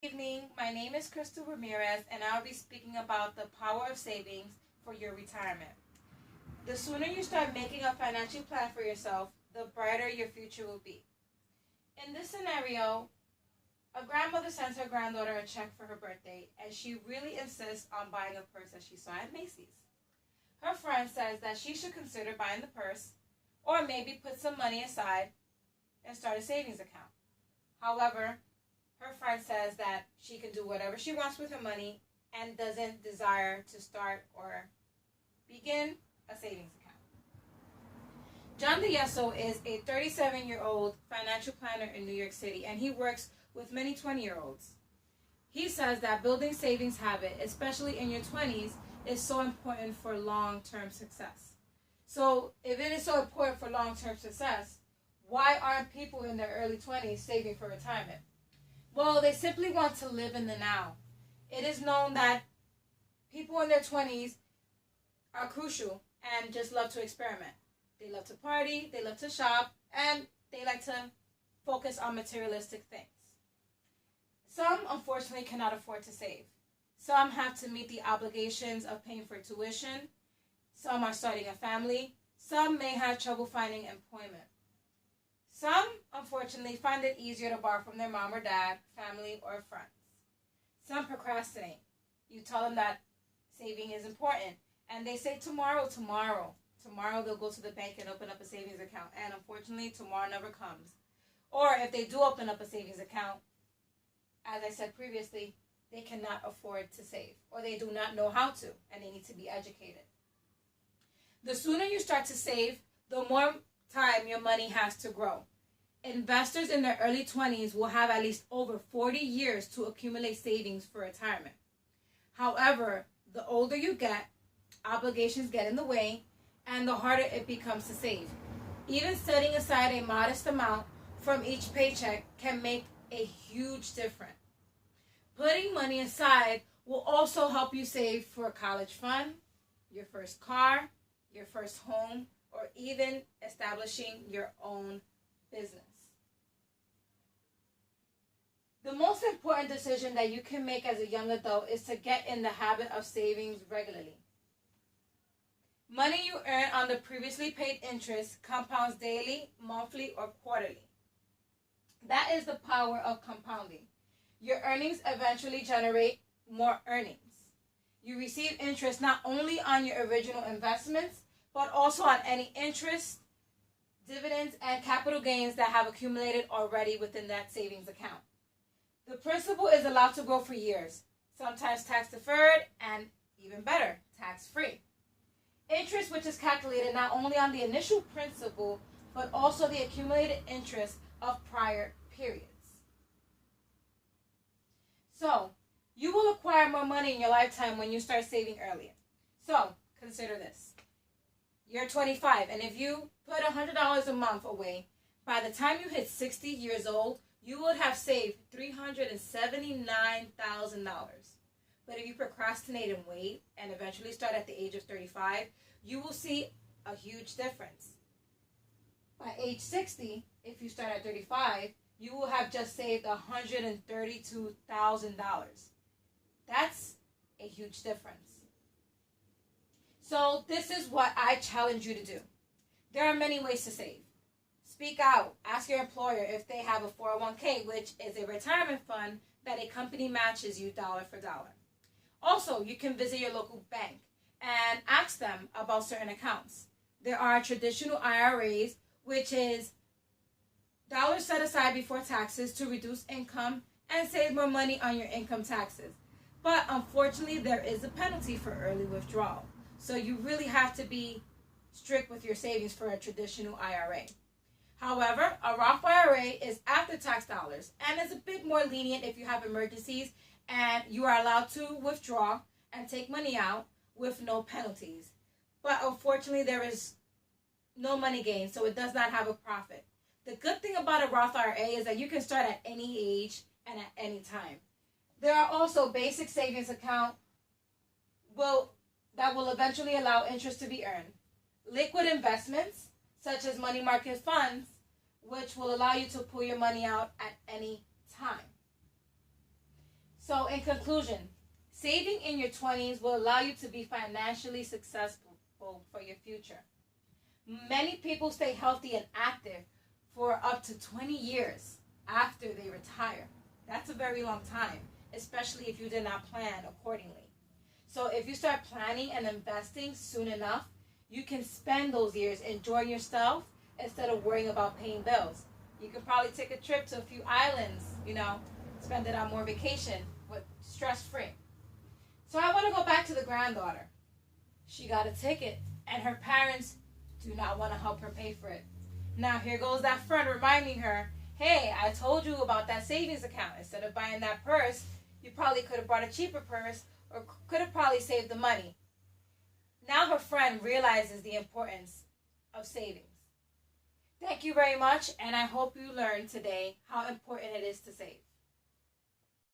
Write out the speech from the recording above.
Good evening. My name is Crystal Ramirez, and I'll be speaking about the power of savings for your retirement. The sooner you start making a financial plan for yourself, the brighter your future will be. In this scenario, a grandmother sends her granddaughter a check for her birthday, and she really insists on buying a purse that she saw at Macy's. Her friend says that she should consider buying the purse, or maybe put some money aside and start a savings account. However, her friend says that she can do whatever she wants with her money and doesn't desire to start or begin a savings account. John DeYeso is a 37-year-old financial planner in New York City, and he works with many 20-year-olds. He says that building savings habit, especially in your 20s, is so important for long-term success. So if it is so important for long-term success, why aren't people in their early 20s saving for retirement? Well, they simply want to live in the now. It is known that people in their 20s are crucial and just love to experiment. They love to party, they love to shop, and they like to focus on materialistic things. Some, unfortunately, cannot afford to save. Some have to meet the obligations of paying for tuition. Some are starting a family. Some may have trouble finding employment. Some, unfortunately, find it easier to borrow from their mom or dad, family, or friends. Some procrastinate. You tell them that saving is important, and they say tomorrow. Tomorrow they'll go to the bank and open up a savings account, and unfortunately, tomorrow never comes. Or if they do open up a savings account, as I said previously, they cannot afford to save, or they do not know how to, and they need to be educated. The sooner you start to save, the more time your money has to grow. Investors in their early 20s will have at least over 40 years to accumulate savings for retirement. However, the older you get, obligations get in the way, and the harder it becomes to save. Even setting aside a modest amount from each paycheck can make a huge difference. Putting money aside will also help you save for a college fund, your first car, your first home, or even establishing your own business. The most important decision that you can make as a young adult is to get in the habit of savings regularly. Money you earn on the previously paid interest compounds daily, monthly, or quarterly. That is the power of compounding. Your earnings eventually generate more earnings. You receive interest not only on your original investments, but also on any interest, dividends, and capital gains that have accumulated already within that savings account. The principal is allowed to grow for years, sometimes tax-deferred, and even better, tax-free. Interest, which is calculated not only on the initial principal, but also the accumulated interest of prior periods. So, you will acquire more money in your lifetime when you start saving earlier. So, consider this. You're 25, and if you put $100 a month away, by the time you hit 60 years old, you would have saved $379,000. But if you procrastinate and wait, and eventually start at the age of 35, you will see a huge difference. By age 60, if you start at 35, you will have just saved $132,000. That's a huge difference. So this is what I challenge you to do. There are many ways to save. Speak out. Ask your employer if they have a 401k, which is a retirement fund that a company matches you dollar for dollar. Also, you can visit your local bank and ask them about certain accounts. There are traditional IRAs, which is dollars set aside before taxes to reduce income and save more money on your income taxes. But unfortunately, there is a penalty for early withdrawal. So you really have to be strict with your savings for a traditional IRA. However, a Roth IRA is after tax dollars and is a bit more lenient if you have emergencies, and you are allowed to withdraw and take money out with no penalties. But unfortunately, there is no money gain, so it does not have a profit. The good thing about a Roth IRA is that you can start at any age and at any time. There are also basic savings accounts that will eventually allow interest to be earned. Liquid investments, such as money market funds, which will allow you to pull your money out at any time. So, in conclusion, saving in your 20s will allow you to be financially successful for your future. Many people stay healthy and active for up to 20 years after they retire. That's a very long time, especially if you did not plan accordingly. So if you start planning and investing soon enough, you can spend those years enjoying yourself instead of worrying about paying bills. You could probably take a trip to a few islands, spend it on more vacation, but stress-free. So I want to go back to the granddaughter. She got a ticket, and her parents do not want to help her pay for it. Now here goes that friend reminding her, hey, I told you about that savings account. Instead of buying that purse, you probably could have bought a cheaper purse or could have probably saved the money. Now her friend realizes the importance of savings. Thank you very much, and I hope you learned today how important it is to save.